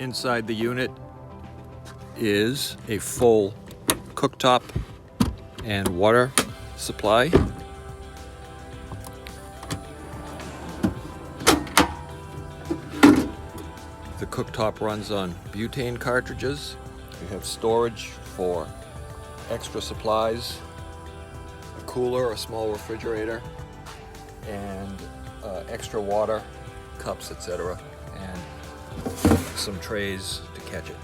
Inside the unit is a full cooktop and water supply. The cooktop runs on butane cartridges. You have storage for extra supplies, a cooler, a small refrigerator, and extra water, cups, etc., and some trays to catch it.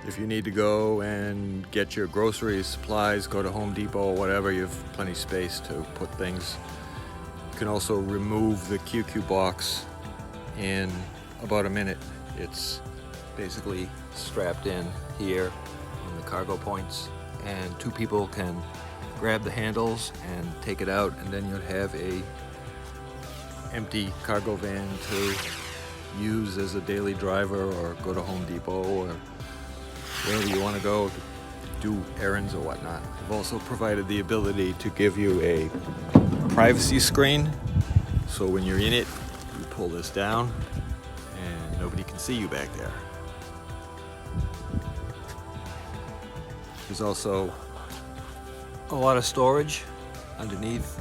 If you need to go and get your groceries, supplies, go to Home Depot or whatever, you have plenty of space to put things. You can also remove the QQ box in about a minute. It's basically strapped in here on the cargo points, and two people can grab the handles and take it out, and then you'd have a empty cargo van to use as a daily driver or go to Home Depot or wherever you want to go to do errands or whatnot. I've also provided the ability to give you a privacy screen, so when you're in it, you pull this down and nobody can see you back there. There's also a lot of storage underneath.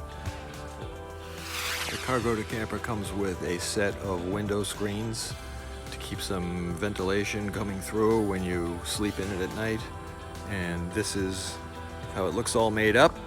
The CARGO2CAMPER comes with a set of window screens to keep some ventilation coming through when you sleep in it at night, and this is how it looks all made up.